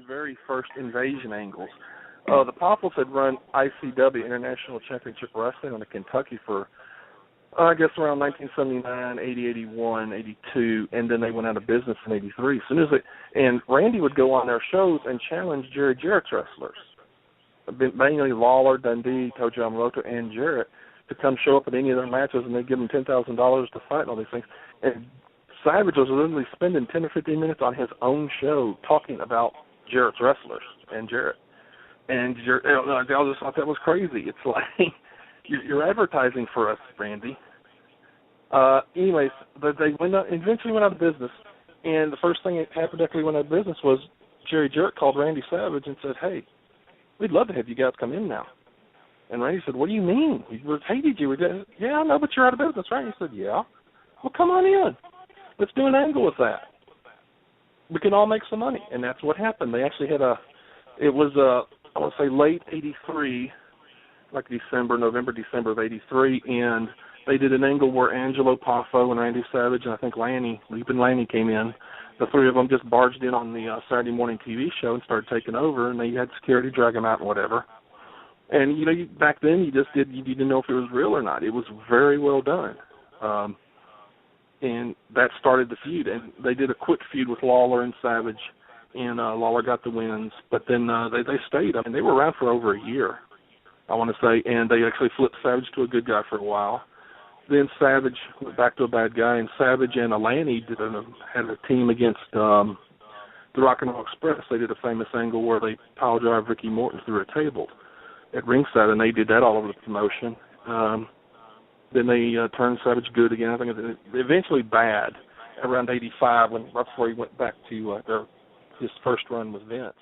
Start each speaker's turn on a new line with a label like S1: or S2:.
S1: very first invasion angles. The Poffos had run ICW, International Championship Wrestling, on Kentucky for, I guess, around 1979, 80, 81, 82, and then they went out of business in 83. And Randy would go on their shows and challenge Jerry Jarrett's wrestlers, mainly Lawler, Dundee, Tojo Yamamoto, and Jarrett, to come show up at any of their matches, and they'd give them $10,000 to fight and all these things. And Savage was literally spending 10 or 15 minutes on his own show talking about Jarrett's wrestlers and Jarrett. And I just thought that was crazy. It's like, you're advertising for us, Randy. Anyways, they eventually went out of business, and the first thing that happened after they went out of business was Jerry Jarrett called Randy Savage and said, "Hey, we'd love to have you guys come in now." And Randy said, "What do you mean? We hated you." "Yeah, I know, but you're out of business, right?" He said, "Yeah." "Well, come on in. Let's do an angle with that. We can all make some money." And that's what happened. They actually had I want to say late 83, like November, December of 83, and they did an angle where Angelo Poffo and Randy Savage and I think Lanny came in. The three of them just barged in on the Saturday morning TV show and started taking over, and they had security drag them out and whatever. And, back then you didn't know if it was real or not. It was very well done. And that started the feud. And they did a quick feud with Lawler and Savage, and Lawler got the wins. But then they stayed. I mean, they were around for over a year, I want to say, and they actually flipped Savage to a good guy for a while. Then Savage went back to a bad guy, and Savage and Lanny had a team against the Rock and Roll Express. They did a famous angle where they pile drive Ricky Morton through a table at ringside, and they did that all over the promotion. Then they turned Savage good again. I think eventually bad around 85, right before he went back to his first run with Vince.